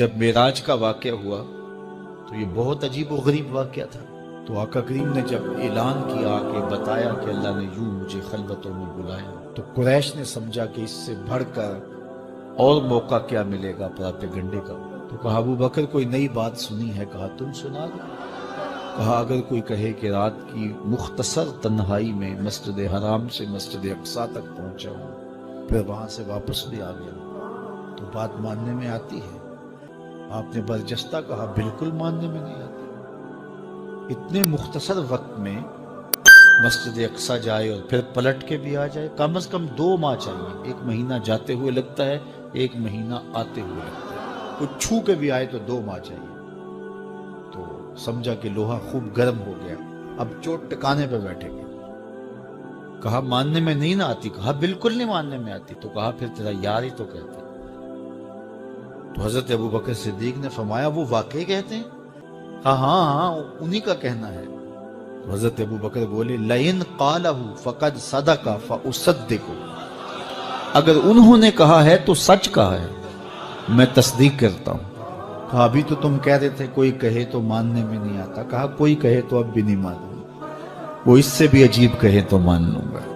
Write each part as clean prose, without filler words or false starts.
جب معراج کا واقعہ ہوا تو یہ بہت عجیب و غریب واقعہ تھا۔ تو آقا کریم نے جب اعلان کیا کہ بتایا کہ اللہ نے یوں مجھے خلوتوں میں بلایا، تو قریش نے سمجھا کہ اس سے بڑھ کر اور موقع کیا ملے گا پراپیگنڈے کا۔ تو کہا ابو بکر کوئی نئی بات سنی ہے؟ کہا تم سنا دو۔ کہا اگر کوئی کہے کہ رات کی مختصر تنہائی میں مسجد حرام سے مسجد اقصیٰ تک پہنچا ہوں، پھر وہاں سے واپس بھی آ گیا، تو بات ماننے میں آتی ہے؟ آپ نے برجستہ کہا بالکل ماننے میں نہیں آتی۔ اتنے مختصر وقت میں مسجد اقصیٰ جائے اور پھر پلٹ کے بھی آ جائے، کم از کم 2 ماہ چاہیے۔ 1 مہینہ جاتے ہوئے لگتا ہے، 1 مہینہ آتے ہوئے لگتا ہے۔ کوئی چھو کے بھی آئے تو 2 ماہ چاہیے۔ تو سمجھا کہ لوہا خوب گرم ہو گیا، اب چوٹ ٹکانے پہ بیٹھے گے۔ کہا ماننے میں نہیں نہ آتی؟ کہا بالکل نہیں ماننے میں آتی۔ تو کہا پھر تیرا یار ہی تو کہتے۔ تو حضرت ابو بکر صدیق نے فرمایا وہ واقعی کہتے ہیں؟ ہاں ہاں ہاں انہی کا کہنا ہے۔ تو حضرت ابو بکر بولے لئن قالہ فقد صدق فاصدق، اگر انہوں نے کہا ہے تو سچ کہا ہے، میں تصدیق کرتا ہوں۔ کہا ابھی تو تم کہہ رہے تھے کوئی کہے تو ماننے میں نہیں آتا۔ کہا کوئی کہے تو اب بھی نہیں مانوں گا، وہ اس سے بھی عجیب کہے تو مان لوں گا۔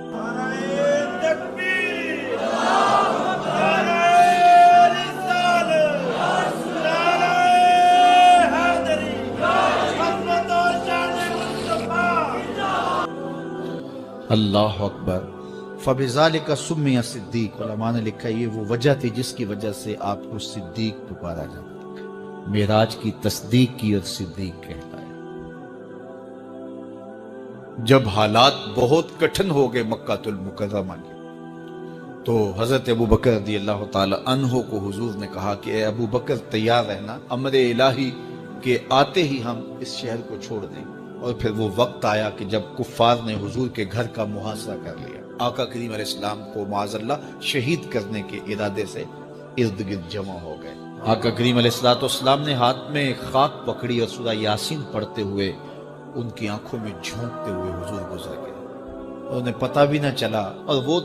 اللہ اکبر۔ فَبِذَلِكَ سُمِّيَ صدیق، علماء نے لکھا یہ وہ وجہ تھی جس کی وجہ سے آپ کو صدیق پکارا جاتا، معراج کی تصدیق کی اور صدیق کہلایا۔ جب حالات بہت کٹھن ہو گئے مکہ المکرمہ کے، تو حضرت ابو بکر رضی اللہ تعالی عنہ کو حضور نے کہا کہ اے ابو بکر تیار رہنا، امر الہی کے آتے ہی ہم اس شہر کو چھوڑ دیں گے۔ اور پھر وہ وقت آیا کہ جب کفار نے حضور کے گھر کا محاصرہ کر لیا، آقا کریم علیہ السلام کو معاذ اللہ شہید کرنے کے ارادے سے ارد گرد جمع ہو گئے۔ آقا کریم علیہ السلام نے ہاتھ میں خاک پکڑی اور سورہ یاسین پڑھتے ہوئے ان کی آنکھوں میں جھونکتے ہوئے حضور گزر گئے، اور انہیں پتہ بھی نہ چلا، اور وہ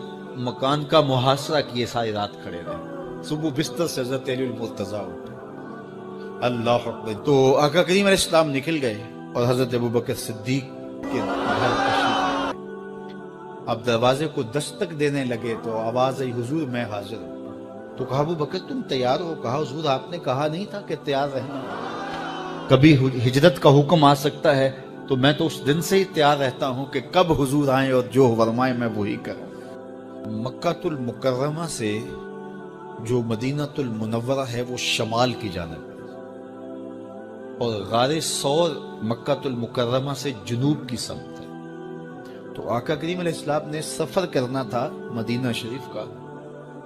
مکان کا محاصرہ کیے ساری رات کھڑے رہے۔ صبح بستر سے حضرت علی المرتضیٰ اٹھے، اللہ اکبر۔ تو آقا کریم علیہ السلام نکل گئے اور حضرت ابو بکر صدیق کے گھر تشریف لائے۔ اب دروازے کو دستک دینے لگے تو آواز آئی حضور میں حاضر ہوں۔ تو کہا ابو بکر تم تیار ہو؟ کہا حضور آپ نے کہا نہیں تھا کہ تیار رہنا، کبھی ہجرت کا حکم آ سکتا ہے، تو میں تو اس دن سے ہی تیار رہتا ہوں کہ کب حضور آئیں اور جو فرمائیں میں وہی کروں۔ مکہ المکرمہ سے جو مدینہ المنورہ ہے وہ شمال کی جانب ہے، اور غار ثور مکہ المکرمہ سے جنوب کی سمت ہے۔ تو آقا کریم علیہ السلام نے سفر کرنا تھا مدینہ شریف کا،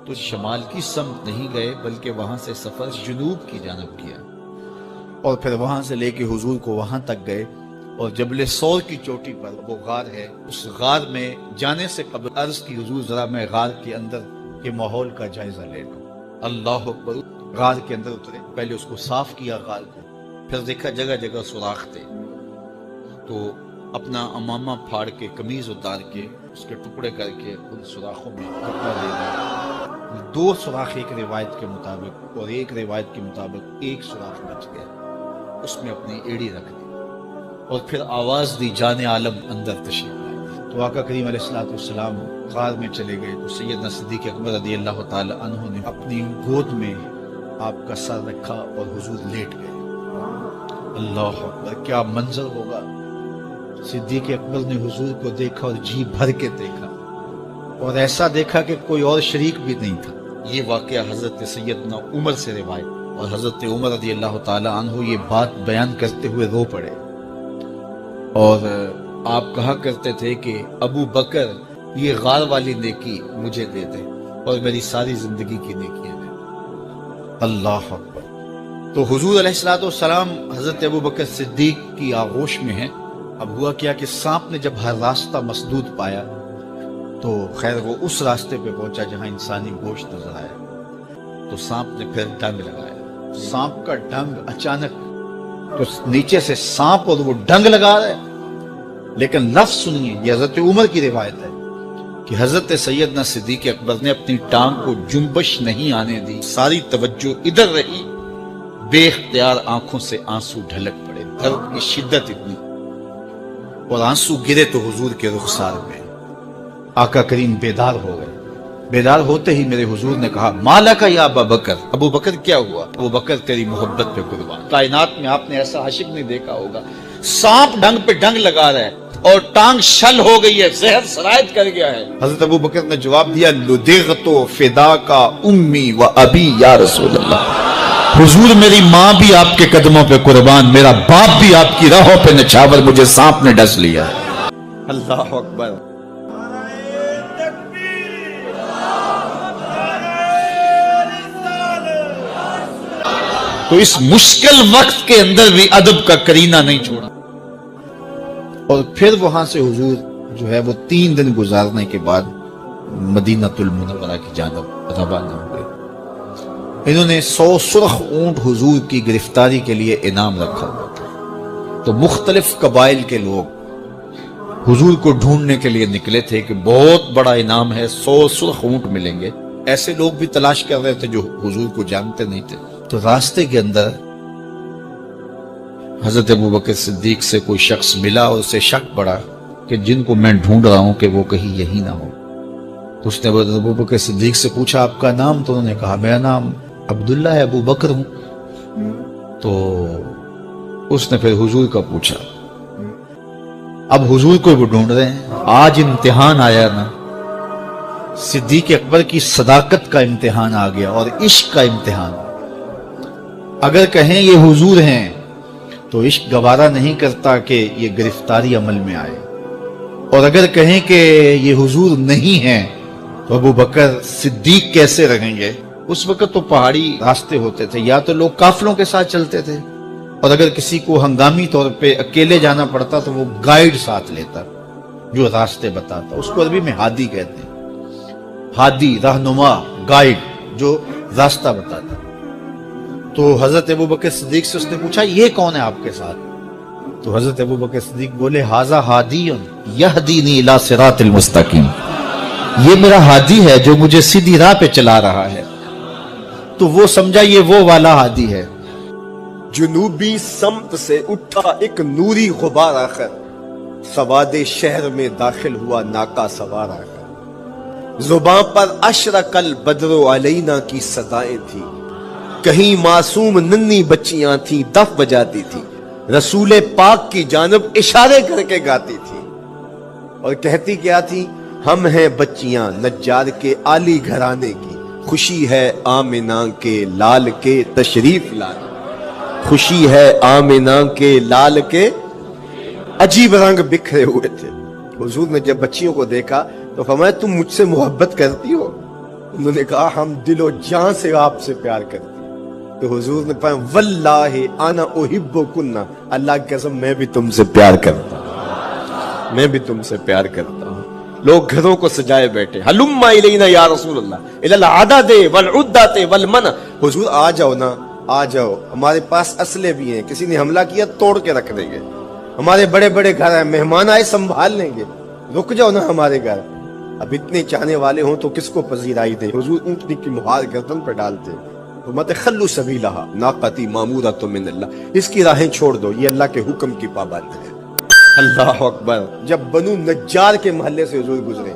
تو شمال کی سمت نہیں گئے بلکہ وہاں سے سفر جنوب کی جانب کیا، اور پھر وہاں سے لے کے حضور کو وہاں تک گئے، اور جبل ثور کی چوٹی پر وہ غار ہے، اس غار میں جانے سے قبل عرض کی حضور ذرا میں غار کے اندر کے ماحول کا جائزہ لے لوں۔ اللہ اکبر۔ غار کے اندر اترے، پہلے اس کو صاف کیا غار کو، پھر دیکھا جگہ جگہ سوراخ تھے، تو اپنا امامہ پھاڑ کے قمیض اتار کے اس کے ٹکڑے کر کے ان سوراخوں میں کپڑا دے دیا۔ 2 سوراخ ایک روایت کے مطابق، اور ایک روایت کے مطابق 1 سوراخ بچ گیا، اس میں اپنی ایڑی رکھ دی، اور پھر آواز دی جان عالم اندر تشریف لائے۔ تو آقا کریم علیہ السلام غار میں چلے گئے، تو سیدنا صدیق اکبر رضی اللہ تعالی عنہ نے اپنی گود میں آپ کا سر رکھا اور حضور لیٹ گئے۔ اللہ اکبر، کیا منظر ہوگا! صدیق اکبر نے حضور کو دیکھا اور جی بھر کے دیکھا، اور ایسا دیکھا کہ کوئی اور شریک بھی نہیں تھا۔ یہ واقعہ حضرت سیدنا عمر سے روایت، اور حضرت عمر رضی اللہ تعالی عنہ یہ بات بیان کرتے ہوئے رو پڑے، اور آپ کہا کرتے تھے کہ ابو بکر یہ غار والی نیکی مجھے دے دے اور میری ساری زندگی کی نیکیاں دے۔ اللہ اکبر۔ تو حضور علیہ السلام حضرت ابو بکر صدیق کی آغوش میں ہیں۔ اب ہوا کیا کہ سانپ نے جب ہر راستہ مسدود پایا تو خیر وہ اس راستے پہ پہنچا جہاں انسانی گوشت نظر آیا، تو سانپ نے پھر ڈنگ لگایا۔ سانپ کا ڈنگ اچانک، تو نیچے سے سانپ اور وہ ڈنگ لگا رہا ہے، لیکن لفظ سنیے، یہ حضرت عمر کی روایت ہے کہ حضرت سیدنا صدیق اکبر نے اپنی ٹانگ کو جنبش نہیں آنے دی، ساری توجہ ادھر رہی، بے اختیار آنکھوں سے آنسو ڈھلک پڑے، درد کی شدت اتنی، اور آنسو گرے تو حضور کے رخسار میں۔ آقا کریم بیدار ہو گئے۔ بیدار ہوتے ہی میرے حضور نے کہا مالا کا یا ابا بکر، ابو بکر کیا ہوا؟ ابو بکر تیری محبت پہ قربان، کائنات میں آپ نے ایسا عاشق نہیں دیکھا ہوگا، سانپ ڈنگ پہ ڈنگ لگا رہا ہے اور ٹانگ شل ہو گئی ہے، زہر سرایت کر گیا ہے۔ حضرت ابو بکر نے جواب دیا لدغت فداک امی و ابی یا رسول اللہ، حضور میری ماں بھی آپ کے قدموں پہ قربان، میرا باپ بھی آپ کی راہوں پہ نچھاور، مجھے سانپ نے ڈس لیا ہے۔ اللہ اکبر۔ تو اس مشکل وقت کے اندر بھی ادب کا کرینہ نہیں چھوڑا، اور پھر وہاں سے حضور جو ہے وہ 3 دن گزارنے کے بعد مدینہ المنورہ کی جانب روانہ ہوئے۔ انہوں نے 100 سرخ اونٹ حضور کی گرفتاری کے لیے انعام رکھا ہوا تھا، تو مختلف قبائل کے لوگ حضور کو ڈھونڈنے کے لیے نکلے تھے کہ بہت بڑا انعام ہے، 100 سرخ اونٹ ملیں گے۔ ایسے لوگ بھی تلاش کر رہے تھے جو حضور کو جانتے نہیں تھے۔ تو راستے کے اندر حضرت ابوبکر صدیق سے کوئی شخص ملا اور اسے شک پڑا کہ جن کو میں ڈھونڈ رہا ہوں کہ وہ کہیں یہی نہ ہو۔ تو اس نے ابوبکر صدیق سے پوچھا آپ کا نام؟ تو انہوں نے کہا میرا نام عبداللہ ہے، ابو بکر ہوں۔ تو اس نے پھر حضور کا پوچھا، اب حضور کو وہ ڈھونڈ رہے ہیں، آج امتحان آیا نا، صدیق اکبر کی صداقت کا امتحان آ گیا اور عشق کا امتحان۔ اگر کہیں یہ حضور ہیں تو عشق گوارا نہیں کرتا کہ یہ گرفتاری عمل میں آئے، اور اگر کہیں کہ یہ حضور نہیں ہیں تو ابو بکر صدیق کیسے رہیں گے؟ اس وقت تو پہاڑی راستے ہوتے تھے، یا تو لوگ قافلوں کے ساتھ چلتے تھے، اور اگر کسی کو ہنگامی طور پہ اکیلے جانا پڑتا تو وہ گائیڈ ساتھ لیتا جو راستے بتاتا، اس کو عربی میں ہادی کہتے ہیں، ہادی، رہنما، گائیڈ جو راستہ بتاتا۔ تو حضرت ابوبکر صدیق سے اس نے پوچھا یہ کون ہے آپ کے ساتھ؟ تو حضرت ابوبکر صدیق بولے ھذا ہادی یہدینی الی صراط المستقیم، یہ میرا ہادی ہے جو مجھے سیدھی راہ پہ چلا رہا ہے۔ تو وہ سمجھا یہ وہ والا ہادی ہے۔ جنوبی سمت سے اٹھا ایک نوری غبار آخر، سواد شہر میں داخل ہوا ناکا سوار آخر، زباں پر اشرق البدر علینا کی صدائیں تھی، کہیں معصوم ننھی بچیاں تھیں دف بجاتی تھی، رسول پاک کی جانب اشارے کر کے گاتی تھی، اور کہتی کیا تھی؟ ہم ہیں بچیاں نجار کے عالی گھرانے کی، خوشی ہے آمنہ کے لال کے تشریف لانے، خوشی ہے آمنہ کے لال کے۔ عجیب رنگ بکھرے ہوئے تھے۔ حضور نے جب بچیوں کو دیکھا تو فرمایا تم مجھ سے محبت کرتی ہو؟ انہوں نے کہا ہم دل و جان سے آپ سے پیار کرتے ہیں۔ تو حضور نے فرمایا واللہ انا احبکن، اللہ کی قسم میں بھی تم سے پیار کرتا ہوں، میں بھی تم سے پیار کرتا ہوں۔ لوگ گھروں کو سجائے بیٹھے، ہلم الینا یا رسول اللہ الی العدد والعدۃ والمنع، حضور آ جاؤ نا، آ جاؤ، ہمارے پاس اسلحے بھی ہیں، کسی نے حملہ کیا توڑ کے رکھ دیں گے، ہمارے بڑے بڑے گھر ہیں، مہمان آئے سنبھال لیں گے، رک جاؤ نا ہمارے گھر۔ اب اتنے چاہنے والے ہوں تو کس کو پذیرائی دے؟ حضور اونٹنی کی مہار گردن پر ڈالتے، خلو سبیلہا ناقتی مامورۃ من اللہ، اس کی راہیں چھوڑ دو، یہ اللہ کے حکم کی پابند ہے۔ اللہ اکبر۔ جب بنو نجار کے محلے سے حضور گزرے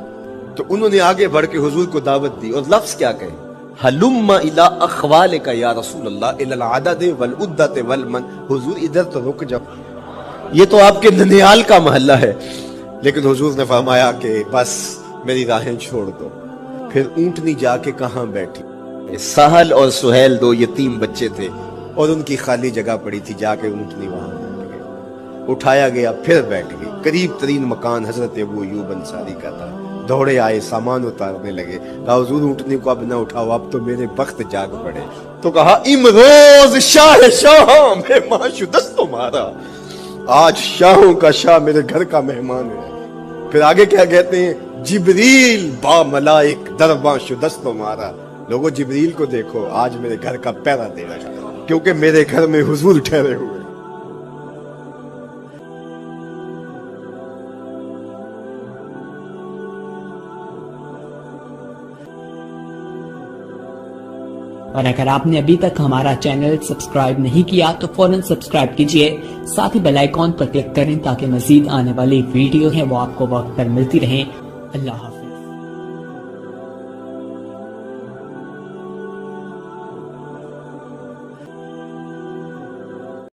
تو انہوں نے آگے بڑھ کے حضور کو دعوت دی، اور لفظ کیا کہے؟ ہلم الی اخوالک یا رسول اللہ الی العدد والعدۃ والمن، حضور ادھر تو رک جاؤ، یہ تو آپ کے ننیال کا محلہ ہے۔ لیکن حضور نے فرمایا کہ بس میری راہیں چھوڑ دو۔ پھر اونٹنی جا کے کہاں بیٹھی؟ سہل اور سہیل 2 یتیم بچے تھے، اور ان کی خالی جگہ پڑی تھی، جا کے اونٹنی وہاں بیٹھ گئی، اٹھایا گیا، پھر بیٹھ گئی۔ قریب ترین مکان حضرت ابو ایوب انصاری کا تھا، دوڑے آئے، سامان اتارنے لگے، کہا حضور اونٹنی کو اب نہ اٹھاؤ، اب تو میرے بخت جاگ پڑے۔ تو کہا امروز شاہ شاہ مہمان شدست تمہارا، آج شاہوں کا شاہ میرے گھر کا مہمان ہے۔ پھر آگے کیا کہتے ہیں؟ جبریل با ملائک درباں شدست تمہارا، لوگوں جبریل کو دیکھو، آج میرے گھر کا پہرا دے رہا ہے، کیونکہ میرے گھر میں حضور ٹھہرے ہوئے۔ اور اگر آپ نے ابھی تک ہمارا چینل سبسکرائب نہیں کیا تو فوراً سبسکرائب کیجئے، ساتھ ہی بیل آئیکن پر کلک کریں تاکہ مزید آنے والی ویڈیو ہیں وہ آپ کو وقت پر ملتی رہیں۔ اللہ حافظ۔